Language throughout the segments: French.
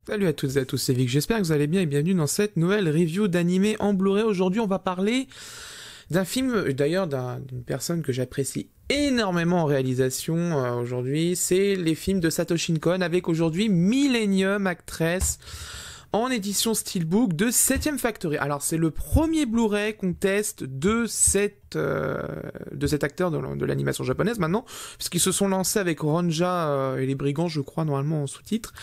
Salut à toutes et à tous, c'est Vic, j'espère que vous allez bien et bienvenue dans cette nouvelle review d'animé en Blu-ray. Aujourd'hui on va parler d'un film, d'ailleurs d'une personne que j'apprécie énormément en réalisation aujourd'hui, c'est les films de Satoshi Kon avec aujourd'hui Millennium Actress en édition Steelbook de 7ème Factory. Alors c'est le premier Blu-ray qu'on teste de cet acteur de l'animation japonaise maintenant, puisqu'ils se sont lancés avec Ronja et les Brigands, je crois, normalement en sous-titres,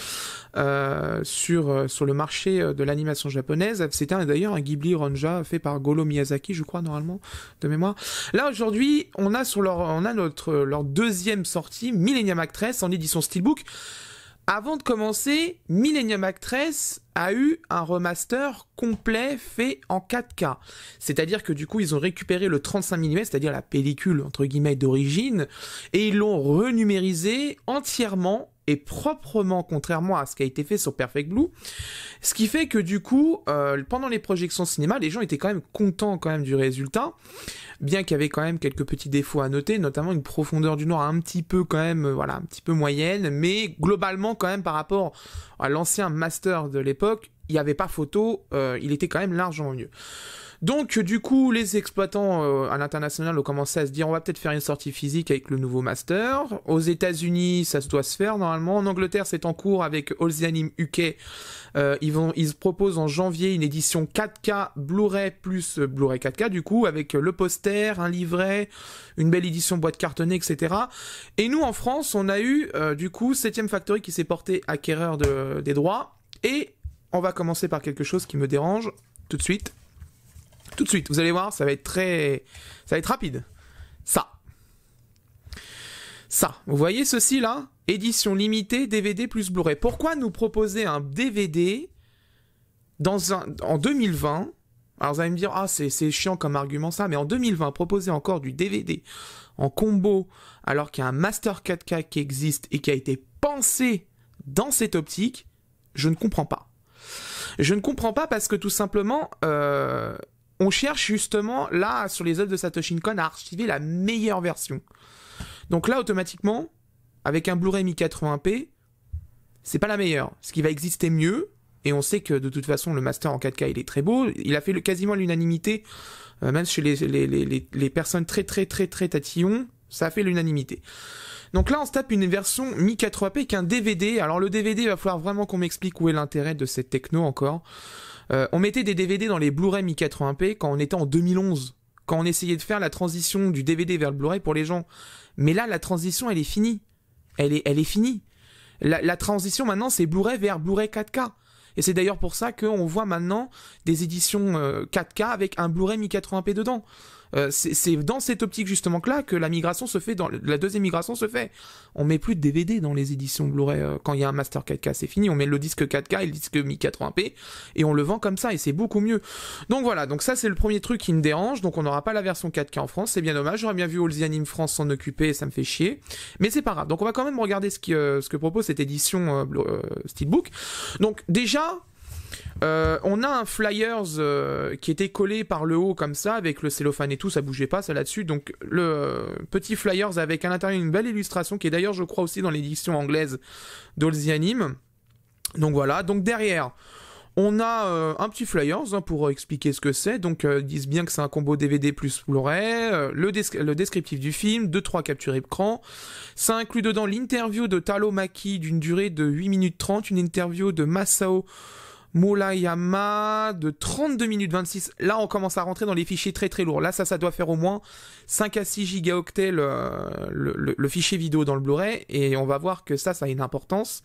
sur le marché de l'animation japonaise. C'était d'ailleurs un Ghibli Ronja fait par Goro Miyazaki, je crois, normalement, de mémoire. Là, aujourd'hui, on a leur deuxième sortie, Millennium Actress, en édition Steelbook. Avant de commencer, Millennium Actress a eu un remaster complet fait en 4K. C'est-à-dire que du coup, ils ont récupéré le 35 mm, c'est-à-dire la pellicule, entre guillemets, d'origine, et ils l'ont renumérisé entièrement et proprement, contrairement à ce qui a été fait sur Perfect Blue. Ce qui fait que du coup, pendant les projections cinéma, les gens étaient quand même contents quand même du résultat, bien qu'il y avait quand même quelques petits défauts à noter, notamment une profondeur du noir un petit peu quand même, un petit peu moyenne, mais globalement quand même par rapport à l'ancien master de l'époque, il n'y avait pas photo, il était quand même largement mieux. Donc du coup, les exploitants à l'international ont commencé à se dire on va peut-être faire une sortie physique avec le nouveau master. Aux États-Unis, ça doit se faire normalement. En Angleterre, c'est en cours avec All the Anime UK. Ils proposent en janvier une édition 4K Blu-ray plus Blu-ray 4K du coup, avec le poster, un livret, une belle édition boîte cartonnée, etc. Et nous, en France, on a eu du coup 7ème Factory qui s'est porté acquéreur des droits. Et on va commencer par quelque chose qui me dérange tout de suite. Tout de suite, vous allez voir, ça va être rapide. Ça, vous voyez ceci là? Édition limitée, DVD plus Blu-ray. Pourquoi nous proposer un DVD en 2020? Alors vous allez me dire, c'est chiant comme argument ça, mais en 2020, proposer encore du DVD en combo, alors qu'il y a un Master 4K qui existe et qui a été pensé dans cette optique, je ne comprends pas. Je ne comprends pas parce que tout simplement... on cherche justement, là, sur les œuvres de Satoshi Kon, à archiver la meilleure version. Donc là, automatiquement, avec un Blu-ray 1080p, c'est pas la meilleure. Ce qui va exister mieux, et on sait que de toute façon, le master en 4K, il est très beau, il a fait quasiment l'unanimité, même chez les personnes très tatillons, ça a fait l'unanimité. Donc là, on se tape une version 1080p qu'un DVD. Alors le DVD, il va falloir vraiment qu'on m'explique où est l'intérêt de cette techno encore. On mettait des DVD dans les Blu-ray 1080p quand on était en 2011, quand on essayait de faire la transition du DVD vers le Blu-ray pour les gens. Mais là, la transition, elle est finie. Elle est finie. La transition, maintenant, c'est Blu-ray vers Blu-ray 4K. Et c'est d'ailleurs pour ça qu'on voit maintenant des éditions 4K avec un Blu-ray 1080p dedans. C'est dans cette optique justement que là que la migration se fait, la deuxième migration se fait. On met plus de DVD dans les éditions Blu-ray quand il y a un Master 4K, c'est fini. On met le disque 4K et le disque 1080p et on le vend comme ça et c'est beaucoup mieux. Donc voilà, donc ça c'est le premier truc qui me dérange. Donc on n'aura pas la version 4K en France, c'est bien dommage. J'aurais bien vu All the Anime France s'en occuper et ça me fait chier. Mais c'est pas grave. Donc on va quand même regarder ce que propose cette édition Steelbook. Donc déjà... on a un flyers qui était collé par le haut comme ça avec le cellophane et tout, ça bougeait pas ça là-dessus, donc le petit flyers avec à l'intérieur une belle illustration qui est d'ailleurs je crois aussi dans l'édition anglaise d'All the Anime. Donc voilà, donc derrière on a un petit flyers pour expliquer ce que c'est, donc ils disent bien que c'est un combo DVD plus Blu-ray, le descriptif du film, 2-3 captures écran, ça inclut dedans l'interview de Taro Maki d'une durée de 8 minutes 30, une interview de Masao Molayama de 32 minutes 26. Là, on commence à rentrer dans les fichiers très lourds. Là, ça doit faire au moins 5 à 6 gigaoctets le fichier vidéo dans le Blu-ray. Et on va voir que ça a une importance.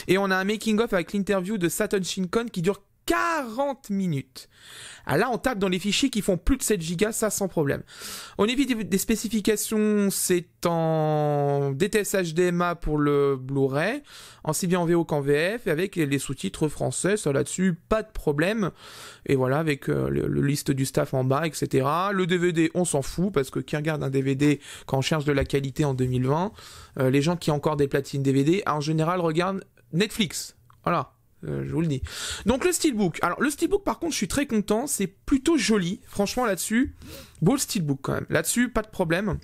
Et on a un making-of avec l'interview de Satoshi Kon qui dure 40 minutes. Ah là, on tape dans les fichiers qui font plus de 7 gigas, ça sans problème. Au niveau des spécifications, c'est en DTS HDMA pour le Blu-ray, aussi bien en VO qu'en VF, avec les sous-titres français, ça là-dessus, pas de problème. Et voilà, avec le liste du staff en bas, etc. Le DVD, on s'en fout, parce que qui regarde un DVD quand on cherche de la qualité en 2020, les gens qui ont encore des platines DVD, en général, regardent Netflix. Voilà. Je vous le dis. Donc le Steelbook. Alors le Steelbook par contre je suis très content, c'est plutôt joli. Franchement là-dessus, beau le Steelbook quand même. Là-dessus, pas de problème.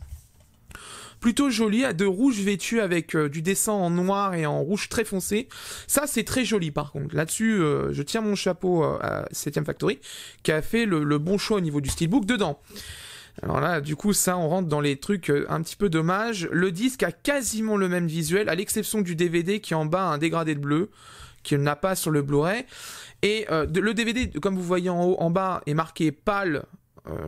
plutôt joli, de rouge vêtu avec du dessin en noir et en rouge très foncé. Ça, c'est très joli par contre. Là-dessus, je tiens mon chapeau à 7ème Factory, qui a fait le bon choix au niveau du steelbook dedans. Alors là, du coup, ça, on rentre dans les trucs un petit peu dommages. Le disque a quasiment le même visuel, à l'exception du DVD qui en bas a un dégradé de bleu, qu'il n'a pas sur le Blu-ray. Et le DVD, comme vous voyez en haut, en bas, est marqué pâle.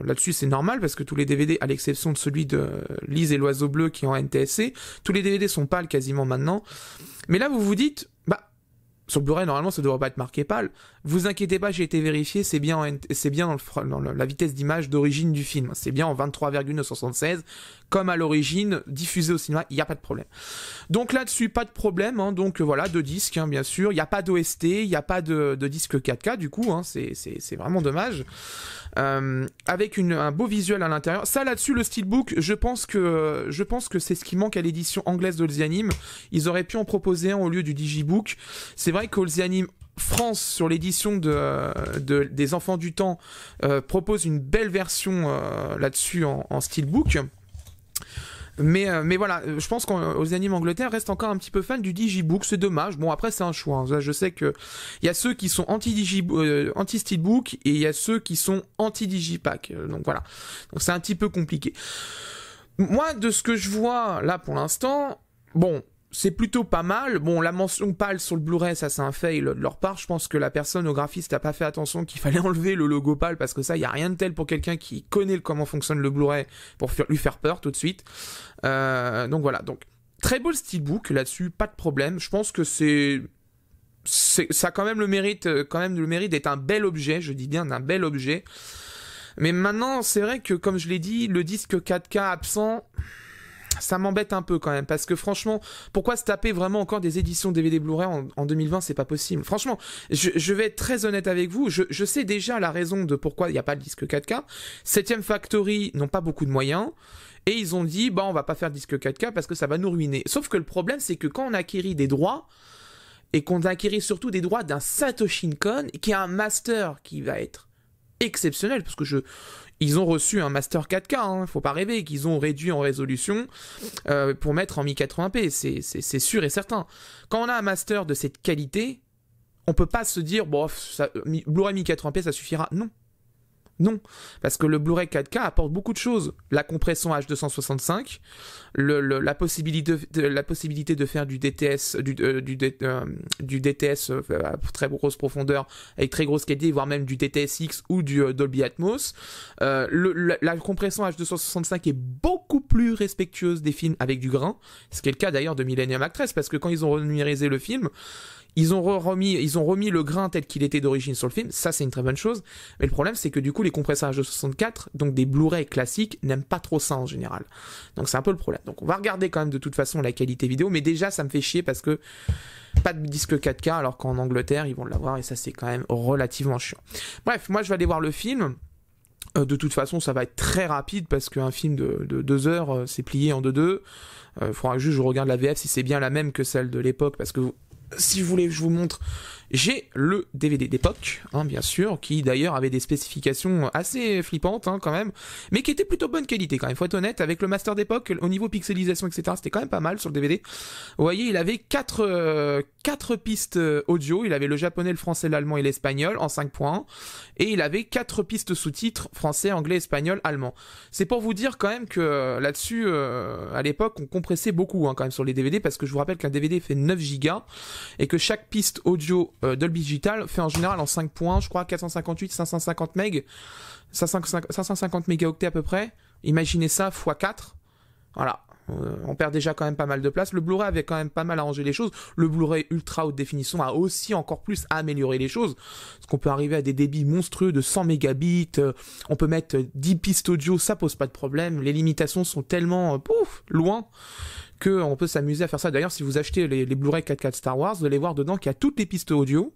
Là-dessus, c'est normal, parce que tous les DVD, à l'exception de celui de Lise et l'Oiseau Bleu qui est en NTSC, tous les DVD sont pâles quasiment maintenant. Mais là, vous vous dites, sur le Blu-ray, normalement, ça ne devrait pas être marqué pâle. Vous inquiétez pas, j'ai été vérifié, c'est bien dans la vitesse d'image d'origine du film. C'est bien en 23,976, comme à l'origine, diffusé au cinéma, il n'y a pas de problème. Donc là-dessus, pas de problème, hein, donc voilà, 2 disques, hein, bien sûr. Il n'y a pas d'OST, il n'y a pas de disque 4K, du coup, hein, c'est vraiment dommage. Avec un beau visuel à l'intérieur. Ça, là-dessus, le steelbook, je pense que c'est ce qui manque à l'édition anglaise d'Olzianim. Ils auraient pu en proposer un au lieu du digibook. C'est vrai qu'Olzianim France, sur l'édition des Enfants du Temps, propose une belle version là-dessus en steelbook. Mais voilà, je pense qu'Olzianim Angleterre reste encore un petit peu fan du digibook, c'est dommage. Bon, après, c'est un choix, hein. Je sais que il y a ceux qui sont anti-steelbook et il y a ceux qui sont anti-digipack. Donc voilà, donc c'est un petit peu compliqué. Moi, de ce que je vois là pour l'instant, bon, c'est plutôt pas mal. Bon, la mention pâle sur le Blu-ray, ça c'est un fail de leur part. Je pense que la personne au graphiste n'a pas fait attention qu'il fallait enlever le logo pâle, parce que ça, il n'y a rien de tel pour quelqu'un qui connaît comment fonctionne le Blu-ray pour lui faire peur tout de suite. Donc voilà, donc très beau le steelbook là-dessus, pas de problème. Je pense que ça a quand même le mérite d'être un bel objet, je dis bien d'un bel objet. Mais maintenant, c'est vrai que, comme je l'ai dit, le disque 4K absent, ça m'embête un peu quand même, parce que franchement, pourquoi se taper vraiment encore des éditions DVD Blu-ray en 2020, c'est pas possible. Franchement, je vais être très honnête avec vous, je sais déjà la raison de pourquoi il n'y a pas de disque 4K. 7ème Factory n'ont pas beaucoup de moyens, et ils ont dit, on va pas faire de disque 4K parce que ça va nous ruiner. Sauf que le problème, c'est que quand on acquérit des droits, et qu'on acquérit surtout des droits d'un Satoshi Kon, qui a un master qui va être exceptionnel, parce que ils ont reçu un master 4K, hein, faut pas rêver, qu'ils ont réduit en résolution pour mettre en 1080p, c'est sûr et certain. Quand on a un master de cette qualité, on peut pas se dire, Blu-ray 1080p, ça suffira. Non, parce que le Blu-ray 4K apporte beaucoup de choses. La compression H265, la possibilité de faire du DTS, du DTS à très grosse profondeur, avec très grosse qualité, voire même du DTS:X ou du Dolby Atmos. La compression H265 est beaucoup plus respectueuse des films avec du grain, ce qui est le cas d'ailleurs de Millennium Actress, parce que quand ils ont renumérisé le film, ils ont remis le grain tel qu'il était d'origine sur le film, ça c'est une très bonne chose, mais le problème c'est que du coup les compresseurs H264, donc des Blu-ray classiques, n'aiment pas trop ça en général. Donc c'est un peu le problème. Donc on va regarder quand même de toute façon la qualité vidéo, mais déjà ça me fait chier parce que pas de disque 4K alors qu'en Angleterre ils vont l'avoir et ça c'est quand même relativement chiant. Bref, moi je vais aller voir le film. De toute façon ça va être très rapide parce qu'un film de 2 heures c'est plié en 2-2. Faudra juste que je regarde la VF si c'est bien la même que celle de l'époque, parce que si vous voulez, je vous montre. J'ai le DVD d'époque, hein, bien sûr, qui d'ailleurs avait des spécifications assez flippantes, hein, quand même, mais qui était plutôt bonne qualité, quand même. Faut être honnête, avec le master d'époque, au niveau pixelisation, etc., c'était quand même pas mal sur le DVD. Vous voyez, il avait 4 pistes audio. Il avait le japonais, le français, l'allemand et l'espagnol en 5 points. Et il avait 4 pistes sous-titres français, anglais, espagnol, allemand. C'est pour vous dire quand même que là-dessus, à l'époque, on compressait beaucoup, hein, quand même sur les DVD, parce que je vous rappelle qu'un DVD fait 9 gigas et que chaque piste audio Dolby Digital fait en général en 5 points, je crois 458, 550 MB, 550 mégaoctets à peu près. Imaginez ça x4. Voilà. On perd déjà quand même pas mal de place. Le Blu-ray avait quand même pas mal arrangé les choses. Le Blu-ray ultra haute définition a aussi encore plus amélioré les choses. Parce qu'on peut arriver à des débits monstrueux de 100 mégabits. On peut mettre 10 pistes audio, ça pose pas de problème. Les limitations sont tellement loin qu'on peut s'amuser à faire ça. D'ailleurs, si vous achetez les Blu-ray 4K Star Wars, vous allez voir dedans qu'il y a toutes les pistes audio.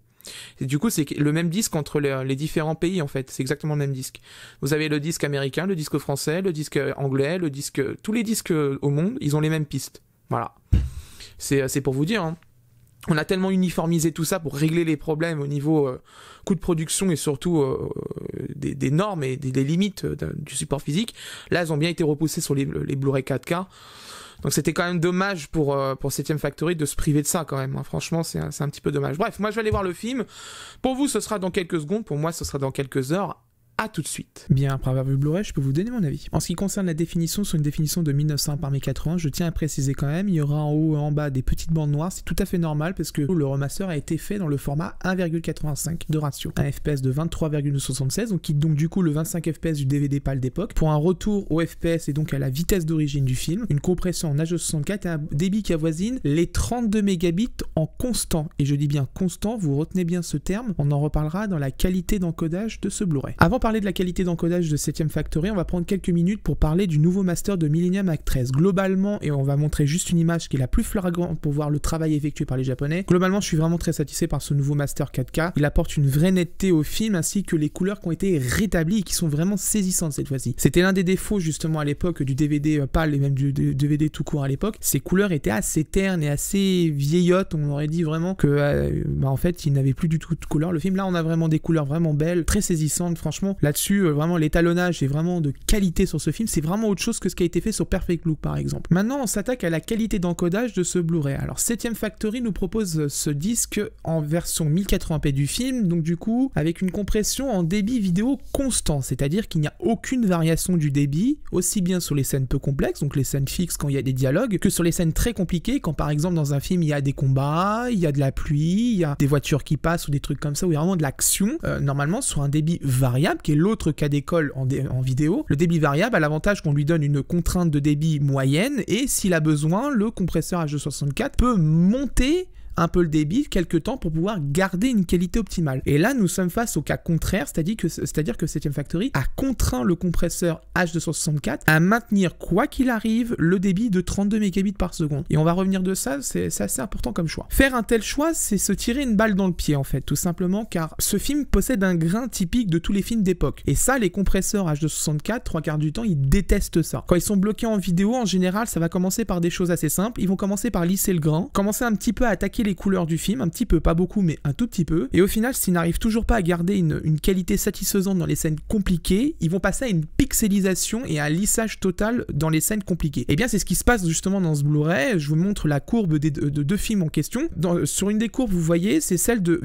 Et du coup, c'est le même disque entre les différents pays, en fait. C'est exactement le même disque. Vous avez le disque américain, le disque français, le disque anglais, tous les disques au monde, ils ont les mêmes pistes. Voilà. C'est pour vous dire, hein. On a tellement uniformisé tout ça pour régler les problèmes au niveau coût de production et surtout des normes et des limites du support physique. Là, elles ont bien été repoussées sur les Blu-ray 4K. Donc c'était quand même dommage pour 7ème Factory de se priver de ça quand même. Hein. Franchement, c'est un petit peu dommage. Bref, moi je vais aller voir le film. Pour vous, ce sera dans quelques secondes. Pour moi, ce sera dans quelques heures. À tout de suite. Bien, après avoir vu Blu-ray, je peux vous donner mon avis. En ce qui concerne la définition, sur une définition de 1901 par 1080, je tiens à préciser quand même, il y aura en haut et en bas des petites bandes noires, c'est tout à fait normal parce que le remaster a été fait dans le format 1,85 de ratio. Un FPS de 23,76, donc quitte donc du coup le 25 FPS du DVD PAL d'époque, pour un retour au FPS et donc à la vitesse d'origine du film, une compression en H264 et un débit qui avoisine les 32 mégabits en constant. Et je dis bien constant, vous retenez bien ce terme, on en reparlera dans la qualité d'encodage de ce Blu-ray. Avant de parler de la qualité d'encodage de 7ème Factory, on va prendre quelques minutes pour parler du nouveau master de Millennium Actress. Globalement, et on va montrer juste une image qui est la plus flagrante pour voir le travail effectué par les Japonais, globalement je suis vraiment très satisfait par ce nouveau master 4K. Il apporte une vraie netteté au film ainsi que les couleurs qui ont été rétablies et qui sont vraiment saisissantes cette fois-ci. C'était l'un des défauts justement à l'époque du DVD PAL et même du DVD tout court à l'époque. Ces couleurs étaient assez ternes et assez vieillottes, on aurait dit vraiment que en fait il n'avait plus du tout de couleurs. Le film là on a vraiment des couleurs vraiment belles, très saisissantes franchement. Là-dessus, vraiment, l'étalonnage est vraiment de qualité sur ce film. C'est vraiment autre chose que ce qui a été fait sur Perfect Blue, par exemple. Maintenant, on s'attaque à la qualité d'encodage de ce Blu-ray. Alors, 7ème Factory nous propose ce disque en version 1080p du film, donc du coup, avec une compression en débit vidéo constant, c'est-à-dire qu'il n'y a aucune variation du débit, aussi bien sur les scènes peu complexes, donc les scènes fixes quand il y a des dialogues, que sur les scènes très compliquées, quand par exemple dans un film il y a des combats, il y a de la pluie, il y a des voitures qui passent ou des trucs comme ça, où il y a vraiment de l'action, normalement sur un débit variable, qui est l'autre cas d'école en vidéo. Le débit variable a l'avantage qu'on lui donne une contrainte de débit moyenne et s'il a besoin, le compresseur H264 peut monter un peu le débit quelques temps pour pouvoir garder une qualité optimale. Et là, nous sommes face au cas contraire, c'est-à-dire que 7ème Factory a contraint le compresseur H264 à maintenir, quoi qu'il arrive, le débit de 32 mégabits par seconde. Et on va revenir de ça, c'est assez important comme choix. Faire un tel choix, c'est se tirer une balle dans le pied, en fait, tout simplement, car ce film possède un grain typique de tous les films d'époque. Et ça, les compresseurs H264, 3/4 du temps, ils détestent ça. Quand ils sont bloqués en vidéo, en général, ça va commencer par des choses assez simples. Ils vont commencer par lisser le grain, commencer un petit peu à attaquer les couleurs du film, un petit peu, pas beaucoup, mais un tout petit peu. Et au final, s'ils n'arrivent toujours pas à garder une qualité satisfaisante dans les scènes compliquées, ils vont passer à une pixelisation et à un lissage total dans les scènes compliquées. Et bien, c'est ce qui se passe justement dans ce Blu-ray. Je vous montre la courbe de deux films en question. Sur une des courbes, vous voyez, c'est celle de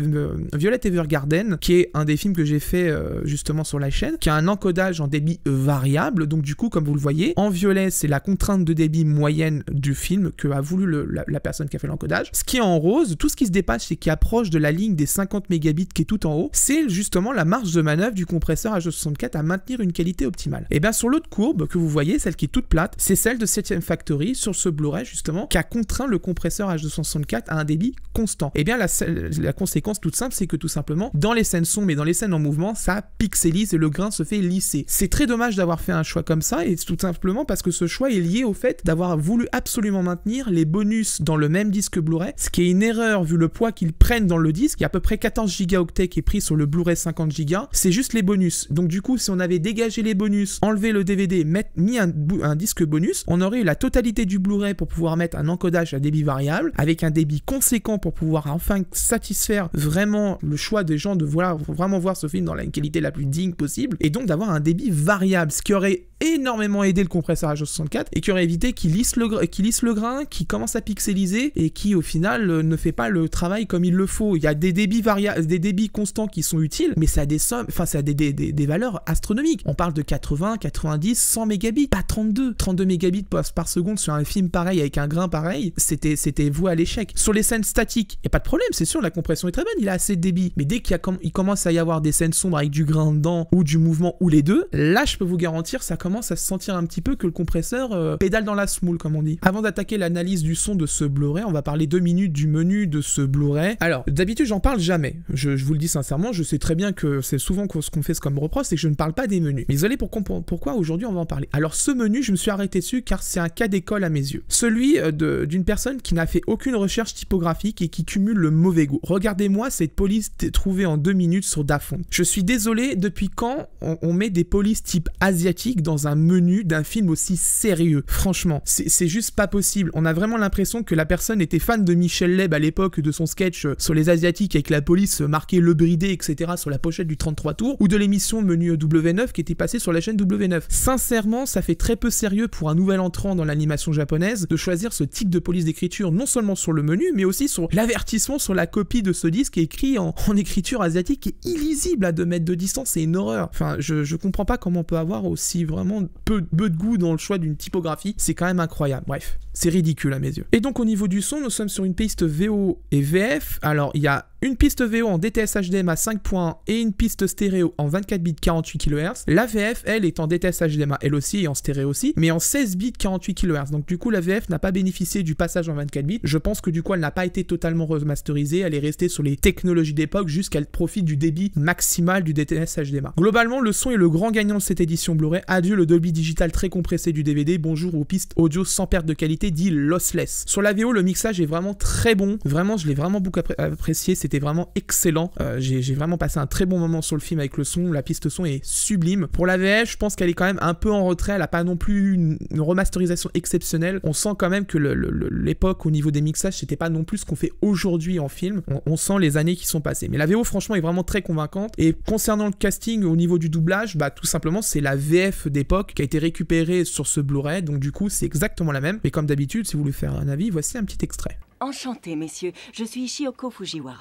Violet Evergarden, qui est un des films que j'ai fait justement sur la chaîne, qui a un encodage en débit variable. Donc du coup, comme vous le voyez, en violet, c'est la contrainte de débit moyenne du film que a voulu la personne qui a fait l'encodage. Ce qui est en rose, tout ce qui se dépasse et qui approche de la ligne des 50 mégabits qui est tout en haut, c'est justement la marge de manœuvre du compresseur H264 à maintenir une qualité optimale. Et bien sur l'autre courbe que vous voyez, celle qui est toute plate, c'est celle de 7ème Factory sur ce Blu-ray justement, qui a contraint le compresseur H264 à un débit constant. Et bien la conséquence toute simple, c'est que tout simplement, dans les scènes sombres et dans les scènes en mouvement, ça pixelise et le grain se fait lisser. C'est très dommage d'avoir fait un choix comme ça, et tout simplement parce que ce choix est lié au fait d'avoir voulu absolument maintenir les bonus dans le même disque Blu-ray, ce qui est une erreur vu le poids qu'ils prennent dans le disque. Il y a à peu près 14 gigaoctets qui est pris sur le Blu-ray 50 Go, c'est juste les bonus. Donc du coup, si on avait dégagé les bonus, enlevé le DVD, mis un disque bonus, on aurait eu la totalité du Blu-ray pour pouvoir mettre un encodage à débit variable, avec un débit conséquent pour pouvoir enfin satisfaire vraiment le choix des gens de vraiment voir ce film dans la qualité la plus digne possible, et donc d'avoir un débit variable, ce qui aurait énormément aidé le compresseur H264 et qui aurait évité qu'il lisse le grain, qui commence à pixeliser et qui au final ne fait pas le travail comme il le faut. Il y a des débits variables, des débits constants qui sont utiles, mais ça a des sommes, enfin ça a des valeurs astronomiques. On parle de 80, 90, 100 mégabits, pas 32 mégabits par seconde sur un film pareil avec un grain pareil, c'était voué à l'échec. Sur les scènes statiques, il n'y a pas de problème, c'est sûr, la compression est très bonne, il a assez de débit, mais dès qu'il commence à y avoir des scènes sombres avec du grain dedans ou du mouvement ou les deux, là je peux vous garantir, ça commence à se sentir un petit peu que le compresseur pédale dans la semoule, comme on dit. Avant d'attaquer l'analyse du son de ce Blu-ray, on va parler 2 minutes du menu de ce Blu-ray. Alors, d'habitude, j'en parle jamais. Je vous le dis sincèrement, je sais très bien que c'est souvent ce qu'on fait comme reproche, c'est que je ne parle pas des menus. Mais désolé pourquoi aujourd'hui on va en parler. Alors, ce menu, je me suis arrêté dessus car c'est un cas d'école à mes yeux. Celui d'une personne qui n'a fait aucune recherche typographique et qui cumule le mauvais goût. Regardez-moi cette police trouvée en 2 minutes sur Dafont. Je suis désolé, depuis quand on met des polices type asiatique dans dans un menu d'un film aussi sérieux. Franchement, c'est juste pas possible. On a vraiment l'impression que la personne était fan de Michel Leb à l'époque de son sketch sur les Asiatiques avec la police marquée Le Bridé, etc. sur la pochette du 33 tours, ou de l'émission Menu W9 qui était passée sur la chaîne W9. Sincèrement, ça fait très peu sérieux pour un nouvel entrant dans l'animation japonaise de choisir ce type de police d'écriture, non seulement sur le menu, mais aussi sur l'avertissement sur la copie de ce disque écrit en écriture asiatique qui est illisible à 2 mètres de distance, c'est une horreur. Enfin, je comprends pas comment on peut avoir aussi vraiment peu de goût dans le choix d'une typographie, c'est quand même incroyable. Bref, c'est ridicule à mes yeux. Et donc au niveau du son, nous sommes sur une piste VO et VF. Alors il y a une piste VO en DTS HDMI à 5 points et une piste stéréo en 24 bits 48 kHz. La VF, elle, est en DTS HDMI elle aussi et en stéréo aussi, mais en 16 bits 48 kHz. Donc du coup, la VF n'a pas bénéficié du passage en 24 bits. Je pense que du coup, elle n'a pas été totalement remasterisée. Elle est restée sur les technologies d'époque jusqu'elle profite du débit maximal du DTS HDMI. Globalement, le son est le grand gagnant de cette édition Blu-ray. Adieu le Dolby Digital très compressé du DVD. Bonjour aux pistes audio sans perte de qualité, dit lossless. Sur la VO, le mixage est vraiment très bon. Vraiment, je l'ai vraiment beaucoup apprécié. C'était vraiment excellent. J'ai vraiment passé un très bon moment sur le film avec le son. La piste son est sublime. Pour la VF, je pense qu'elle est quand même un peu en retrait. Elle n'a pas non plus une remasterisation exceptionnelle. On sent quand même que l'époque au niveau des mixages, c'était pas non plus ce qu'on fait aujourd'hui en film. On sent les années qui sont passées. Mais la VO, franchement, est vraiment très convaincante. Et concernant le casting au niveau du doublage, bah tout simplement, c'est la VF d'époque qui a été récupérée sur ce Blu-ray. Donc du coup, c'est exactement la même. Mais comme d'habitude, si vous voulez faire un avis, voici un petit extrait. Enchanté, messieurs. Je suis Shioko Fujiwara.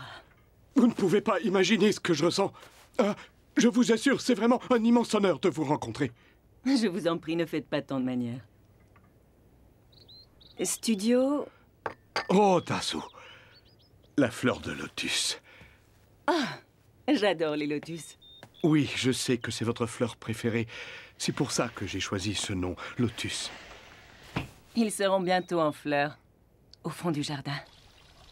Vous ne pouvez pas imaginer ce que je ressens. Je vous assure, c'est vraiment un immense honneur de vous rencontrer. Je vous en prie, ne faites pas tant de manières. Studio... Oh, Tasso. La fleur de lotus. Ah, j'adore les lotus. Oui, je sais que c'est votre fleur préférée. C'est pour ça que j'ai choisi ce nom, lotus. Ils seront bientôt en fleurs, au fond du jardin.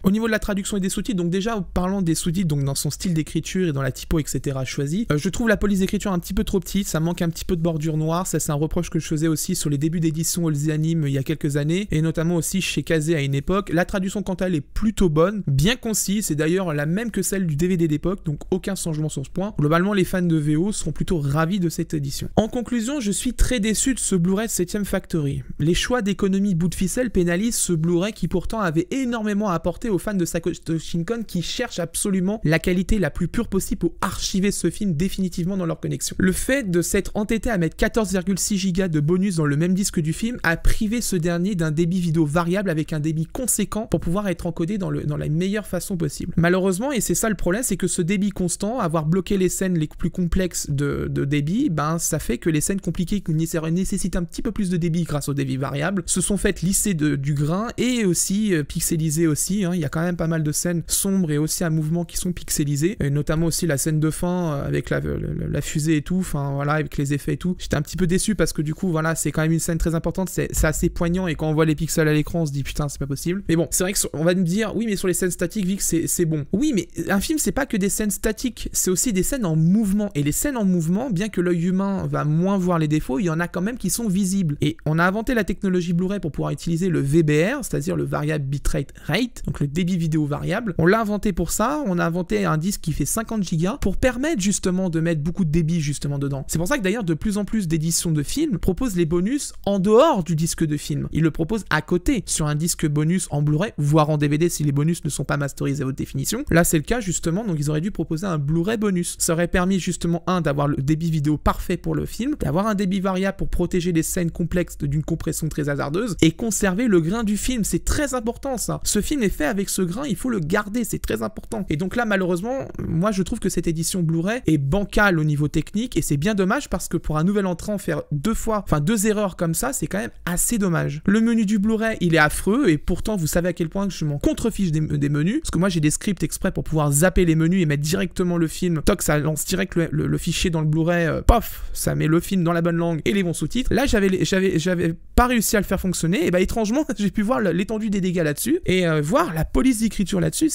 Au niveau de la traduction et des sous-titres, donc déjà en parlant des sous-titres, donc dans son style d'écriture et dans la typo, etc. choisi, je trouve la police d'écriture un petit peu trop petite, ça manque un petit peu de bordure noire, ça c'est un reproche que je faisais aussi sur les débuts d'édition Olzy Anime il y a quelques années, et notamment aussi chez Kazé à une époque. La traduction quant à elle est plutôt bonne, bien concise, c'est d'ailleurs la même que celle du DVD d'époque, donc aucun changement sur ce point. Globalement, les fans de VO seront plutôt ravis de cette édition. En conclusion, je suis très déçu de ce Blu-ray de 7ème Factory. Les choix d'économie bout de ficelle pénalisent ce Blu-ray qui pourtant avait énormément à apporter aux fans de Satoshi Kon qui cherchent absolument la qualité la plus pure possible pour archiver ce film définitivement dans leur connexion. Le fait de s'être entêté à mettre 14,6 Go de bonus dans le même disque du film a privé ce dernier d'un débit vidéo variable avec un débit conséquent pour pouvoir être encodé dans la meilleure façon possible. Malheureusement, et c'est ça le problème, c'est que ce débit constant, avoir bloqué les scènes les plus complexes de débit, ben ça fait que les scènes compliquées qui nécessitent un petit peu plus de débit grâce au débit variable se sont faites lisser du grain et aussi pixelisées aussi, hein. Il y a quand même pas mal de scènes sombres et aussi un mouvement qui sont pixelisés, et notamment aussi la scène de fin avec la fusée et tout, enfin voilà, avec les effets et tout. J'étais un petit peu déçu parce que du coup voilà, c'est quand même une scène très importante, c'est assez poignant, et quand on voit les pixels à l'écran on se dit putain c'est pas possible. Mais bon, c'est vrai qu'on va me dire oui mais sur les scènes statiques Vic c'est bon. Oui mais un film c'est pas que des scènes statiques, c'est aussi des scènes en mouvement, et les scènes en mouvement, bien que l'œil humain va moins voir les défauts, il y en a quand même qui sont visibles. Et on a inventé la technologie Blu-ray pour pouvoir utiliser le VBR, c'est-à-dire le Variable Bitrate Rate, donc le débit vidéo variable. On l'a inventé pour ça, on a inventé un disque qui fait 50 Go pour permettre justement de mettre beaucoup de débit justement dedans. C'est pour ça que d'ailleurs de plus en plus d'éditions de films proposent les bonus en dehors du disque de film. Ils le proposent à côté, sur un disque bonus en Blu-ray, voire en DVD si les bonus ne sont pas masterisés à haute définition. Là c'est le cas justement, donc ils auraient dû proposer un Blu-ray bonus. Ça aurait permis justement d'avoir le débit vidéo parfait pour le film, d'avoir un débit variable pour protéger les scènes complexes d'une compression très hasardeuse, et conserver le grain du film. C'est très important ça. Ce film est fait avec ce grain, il faut le garder, c'est très important. Et donc là malheureusement, moi je trouve que cette édition Blu-ray est bancale au niveau technique, et c'est bien dommage parce que pour un nouvel entrant faire deux erreurs comme ça, c'est quand même assez dommage. Le menu du Blu-ray il est affreux, et pourtant vous savez à quel point je m'en contrefiche des menus, parce que moi j'ai des scripts exprès pour pouvoir zapper les menus et mettre directement le film, toc, ça lance direct le fichier dans le Blu-ray, pof, ça met le film dans la bonne langue et les bons sous-titres. Là j'avais pas réussi à le faire fonctionner, et bah étrangement j'ai pu voir l'étendue des dégâts là-dessus, et voir la police d'écriture là-dessus,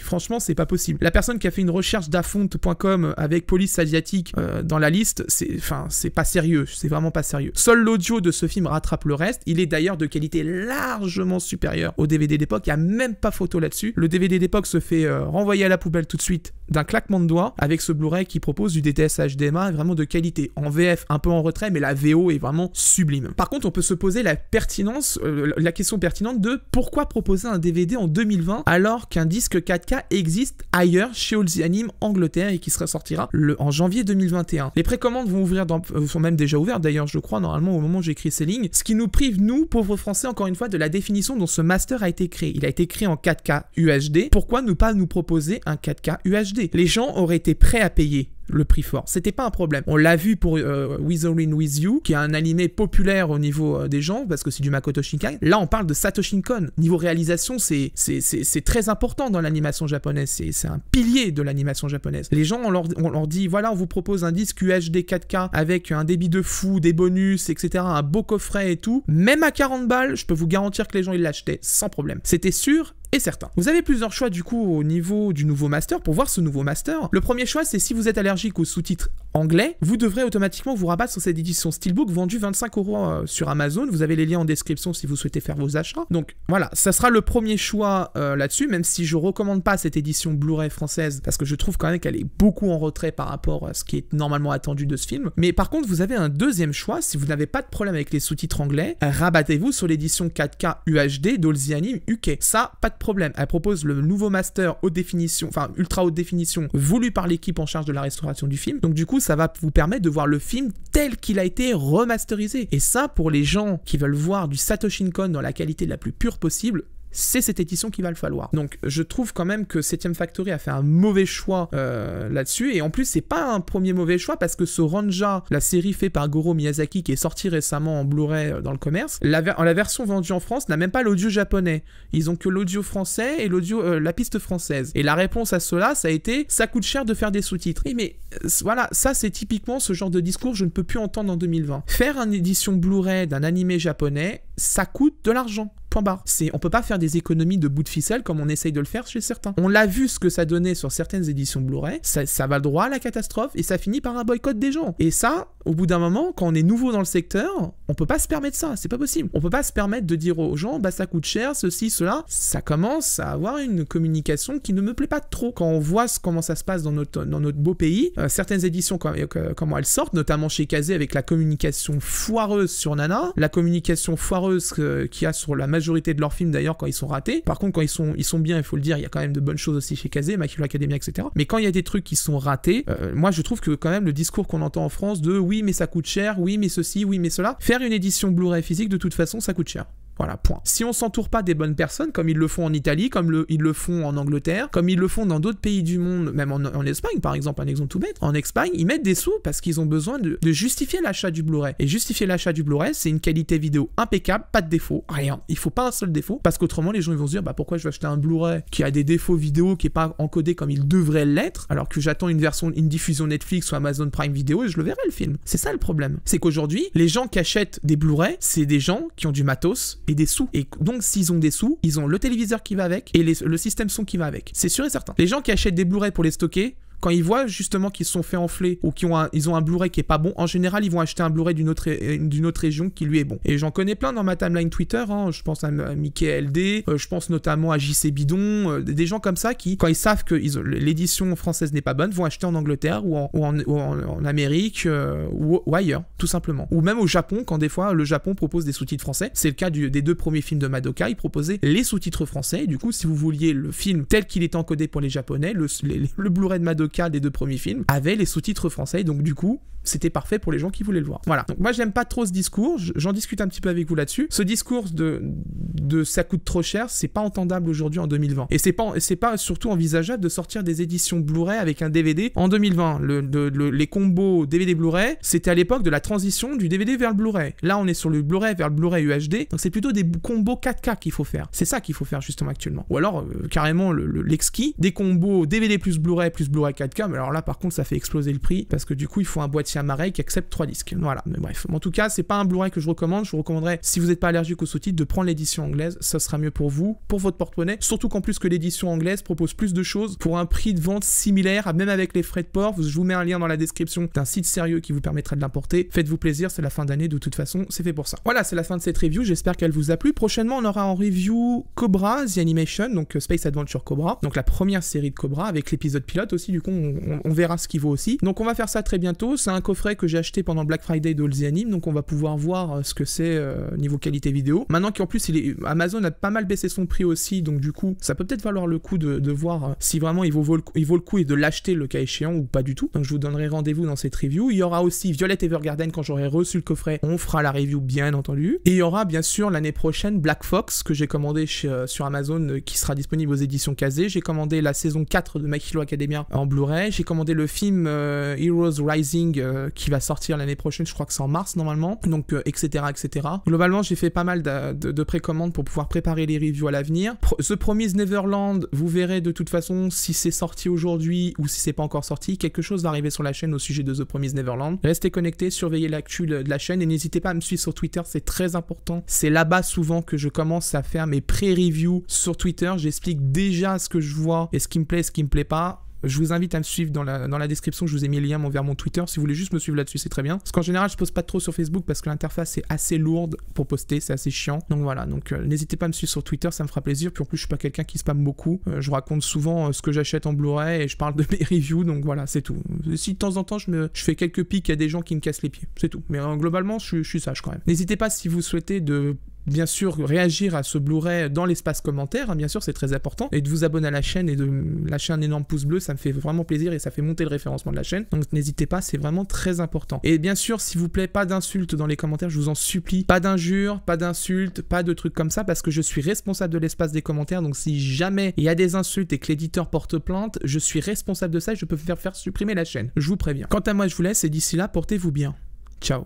franchement, c'est pas possible. La personne qui a fait une recherche d'afont.com avec police asiatique dans la liste, c'est pas sérieux, c'est vraiment pas sérieux. Seul l'audio de ce film rattrape le reste, il est d'ailleurs de qualité largement supérieure au DVD d'époque, il n'y a même pas photo là-dessus. Le DVD d'époque se fait renvoyer à la poubelle tout de suite d'un claquement de doigts avec ce Blu-ray qui propose du DTS HDMI vraiment de qualité. En VF, un peu en retrait, mais la VO est vraiment sublime. Par contre, on peut se poser la question pertinente de pourquoi proposer un DVD en 2020 alors qu'un disque 4K existe ailleurs chez Olzianim Angleterre et qui sortira en janvier 2021. Les précommandes vont ouvrir sont même déjà ouvertes d'ailleurs, je crois, normalement au moment où j'écris ces lignes, ce qui nous prive, nous, pauvres Français, encore une fois, de la définition dont ce master a été créé. Il a été créé en 4K UHD. Pourquoi ne pas nous proposer un 4K UHD? Les gens auraient été prêts à payer le prix fort. C'était pas un problème. On l'a vu pour Withering With You, qui est un animé populaire au niveau des gens, parce que c'est du Makoto Shinkai. Là, on parle de Satoshi Kon. Niveau réalisation, c'est très important dans l'animation japonaise. C'est un pilier de l'animation japonaise. Les gens, on leur dit, voilà, on vous propose un disque UHD 4K avec un débit de fou, des bonus, etc., un beau coffret et tout. Même à 40 balles, je peux vous garantir que les gens, ils l'achetaient sans problème. C'était sûr et certain. Vous avez plusieurs choix du coup au niveau du nouveau master pour voir ce nouveau master. Le premier choix, c'est si vous êtes allergique aux sous-titres anglais, vous devrez automatiquement vous rabattre sur cette édition Steelbook vendue 25 € sur Amazon. Vous avez les liens en description si vous souhaitez faire vos achats. Donc voilà, ça sera le premier choix là-dessus, même si je recommande pas cette édition Blu-ray française parce que je trouve quand même qu'elle est beaucoup en retrait par rapport à ce qui est normalement attendu de ce film. Mais par contre, vous avez un deuxième choix, si vous n'avez pas de problème avec les sous-titres anglais, rabattez-vous sur l'édition 4K UHD d'Olzianim UK. Ça, pas de problème. Elle propose le nouveau master haute définition, enfin ultra haute définition, voulu par l'équipe en charge de la restauration du film. Donc du coup, ça va vous permettre de voir le film tel qu'il a été remasterisé. Et ça, pour les gens qui veulent voir du Satoshi Kon dans la qualité la plus pure possible, c'est cette édition qu'il va le falloir. Donc je trouve quand même que 7ème Factory a fait un mauvais choix là-dessus, et en plus c'est pas un premier mauvais choix parce que ce Ranja, la série faite par Goro Miyazaki qui est sortie récemment en Blu-ray dans le commerce, la version vendue en France n'a même pas l'audio japonais. Ils ont que l'audio français et la piste française. Et la réponse à cela, ça a été ça coûte cher de faire des sous-titres. Oui, mais voilà, ça c'est typiquement ce genre de discours je ne peux plus entendre en 2020. Faire une édition Blu-ray d'un animé japonais, ça coûte de l'argent. Point barre. On peut pas faire des économies de bout de ficelle comme on essaye de le faire chez certains. On l'a vu ce que ça donnait sur certaines éditions Blu-ray, ça va droit à la catastrophe et ça finit par un boycott des gens. Et ça, au bout d'un moment, quand on est nouveau dans le secteur, on peut pas se permettre ça, c'est pas possible. On peut pas se permettre de dire aux gens, bah ça coûte cher, ceci, cela. Ça commence à avoir une communication qui ne me plaît pas trop. Quand on voit comment ça se passe dans notre beau pays, certaines éditions, comment elles sortent, notamment chez Kazé avec la communication foireuse sur Nana, la communication foireuse qu'il y a sur la majorité de leurs films d'ailleurs quand ils sont ratés. Par contre, quand ils sont bien, il faut le dire, il y a quand même de bonnes choses aussi chez Kazé, My Hero Academia, etc. Mais quand il y a des trucs qui sont ratés, moi je trouve que quand même le discours qu'on entend en France de oui mais ça coûte cher, oui mais ceci, oui mais cela, faire une édition Blu-ray physique de toute façon ça coûte cher. Voilà, point. Si on s'entoure pas des bonnes personnes, comme ils le font en Italie, comme ils le font en Angleterre, comme ils le font dans d'autres pays du monde, même en Espagne par exemple, un exemple tout bête, en Espagne, ils mettent des sous parce qu'ils ont besoin de justifier l'achat du Blu-ray. Et justifier l'achat du Blu-ray, c'est une qualité vidéo impeccable, pas de défaut, rien. Il faut pas un seul défaut, parce qu'autrement les gens ils vont se dire, bah pourquoi je vais acheter un Blu-ray qui a des défauts vidéo, qui est pas encodé comme il devrait l'être, alors que j'attends une diffusion Netflix ou Amazon Prime Video et je le verrai le film. C'est ça le problème. C'est qu'aujourd'hui, les gens qui achètent des Blu-ray, c'est des gens qui ont du matos et des sous. Et donc s'ils ont des sous, ils ont le téléviseur qui va avec et le système son qui va avec. C'est sûr et certain. Les gens qui achètent des Blu-ray pour les stocker, quand ils voient justement qu'ils se sont fait enfler ou ils ont un Blu-ray qui est pas bon, en général ils vont acheter un Blu-ray d'une autre région qui lui est bon. Et j'en connais plein dans ma timeline Twitter, hein. Je pense à Mickey LD, je pense notamment à JC Bidon, des gens comme ça qui, quand ils savent que l'édition française n'est pas bonne, vont acheter en Angleterre ou en Amérique ou ailleurs, tout simplement. Ou même au Japon, quand des fois le Japon propose des sous-titres français. C'est le cas des 2 premiers films de Madoka, ils proposaient les sous-titres français. Et du coup, si vous vouliez le film tel qu'il est encodé pour les Japonais, le Blu-ray de Madoka des 2 premiers films avait les sous-titres français, donc du coup c'était parfait pour les gens qui voulaient le voir. Voilà, donc moi j'aime pas trop ce discours, j'en discute un petit peu avec vous là-dessus. Ce discours de ça coûte trop cher, c'est pas entendable aujourd'hui en 2020. Et c'est pas surtout envisageable de sortir des éditions Blu-ray avec un DVD en 2020. Les combos DVD Blu-ray, c'était à l'époque de la transition du DVD vers le Blu-ray. Là on est sur le Blu-ray vers le Blu-ray UHD, donc c'est plutôt des combos 4K qu'il faut faire. C'est ça qu'il faut faire justement actuellement. Ou alors carrément l'exquis, des combos DVD plus Blu-ray 4K, mais alors là par contre ça fait exploser le prix, parce que du coup il faut un boîtier boîtier Amarey qui accepte 3 disques. Voilà, mais bref. En tout cas, c'est pas un Blu-ray que je recommande. Je vous recommanderais, si vous n'êtes pas allergique aux sous-titres, de prendre l'édition anglaise. Ça sera mieux pour vous, pour votre porte-monnaie. Surtout qu'en plus que l'édition anglaise propose plus de choses pour un prix de vente similaire, même avec les frais de port. Je vous mets un lien dans la description d'un site sérieux qui vous permettra de l'importer. Faites-vous plaisir, c'est la fin d'année, de toute façon, c'est fait pour ça. Voilà, c'est la fin de cette review. J'espère qu'elle vous a plu. Prochainement, on aura en review Cobra, The Animation, donc Space Adventure Cobra, donc la première série de Cobra, avec l'épisode pilote aussi. Du coup, on verra ce qu'il vaut aussi. Donc, on va faire ça très bientôt. C'est un coffret que j'ai acheté pendant le Black Friday de All The Anime, donc on va pouvoir voir ce que c'est niveau qualité vidéo. Maintenant qu'en plus, Amazon a pas mal baissé son prix aussi, donc du coup, ça peut peut-être valoir le coup de voir si vraiment il vaut le coup et de l'acheter le cas échéant ou pas du tout. Donc, je vous donnerai rendez-vous dans cette review. Il y aura aussi Violet Evergarden quand j'aurai reçu le coffret. On fera la review, bien entendu. Et il y aura bien sûr l'année prochaine Black Fox que j'ai commandé sur Amazon qui sera disponible aux éditions Kazé. J'ai commandé la saison 4 de My Hero Academia en Blu-ray. J'ai commandé le film Heroes Rising qui va sortir l'année prochaine. Je crois que c'est en mars normalement. Donc, etc., etc. Globalement, j'ai fait pas mal de précommandes pour pouvoir préparer les reviews à l'avenir. The Promised Neverland, vous verrez de toute façon si c'est sorti aujourd'hui ou si c'est pas encore sorti. Quelque chose va arriver sur la chaîne au sujet de The Promised Neverland. Restez connectés, surveillez l'actu de la chaîne et n'hésitez pas à me suivre sur Twitter, c'est très important. C'est là-bas souvent que je commence à faire mes pré-reviews sur Twitter. J'explique déjà ce que je vois et ce qui me plaît et ce qui me plaît pas. Je vous invite à me suivre dans la description, je vous ai mis le lien vers mon Twitter, si vous voulez juste me suivre là-dessus, c'est très bien. Parce qu'en général, je poste pas trop sur Facebook parce que l'interface est assez lourde pour poster, c'est assez chiant. Donc voilà, n'hésitez pas à me suivre sur Twitter, ça me fera plaisir. Puis en plus, je suis pas quelqu'un qui spamme beaucoup. Je raconte souvent ce que j'achète en Blu-ray et je parle de mes reviews, donc voilà, c'est tout. Si de temps en temps, je fais quelques pics à des gens qui me cassent les pieds, c'est tout. Mais globalement, je suis sage quand même. N'hésitez pas si vous souhaitez bien sûr réagir à ce Blu-ray dans l'espace commentaire, hein, bien sûr c'est très important, et de vous abonner à la chaîne et de lâcher un énorme pouce bleu, ça me fait vraiment plaisir et ça fait monter le référencement de la chaîne, donc n'hésitez pas, c'est vraiment très important. Et bien sûr, s'il vous plaît, pas d'insultes dans les commentaires, je vous en supplie, pas d'injures, pas d'insultes, pas de trucs comme ça, parce que je suis responsable de l'espace des commentaires, donc si jamais il y a des insultes et que l'éditeur porte plainte, je suis responsable de ça et je peux faire supprimer la chaîne, je vous préviens. Quant à moi, je vous laisse et d'ici là, portez-vous bien. Ciao.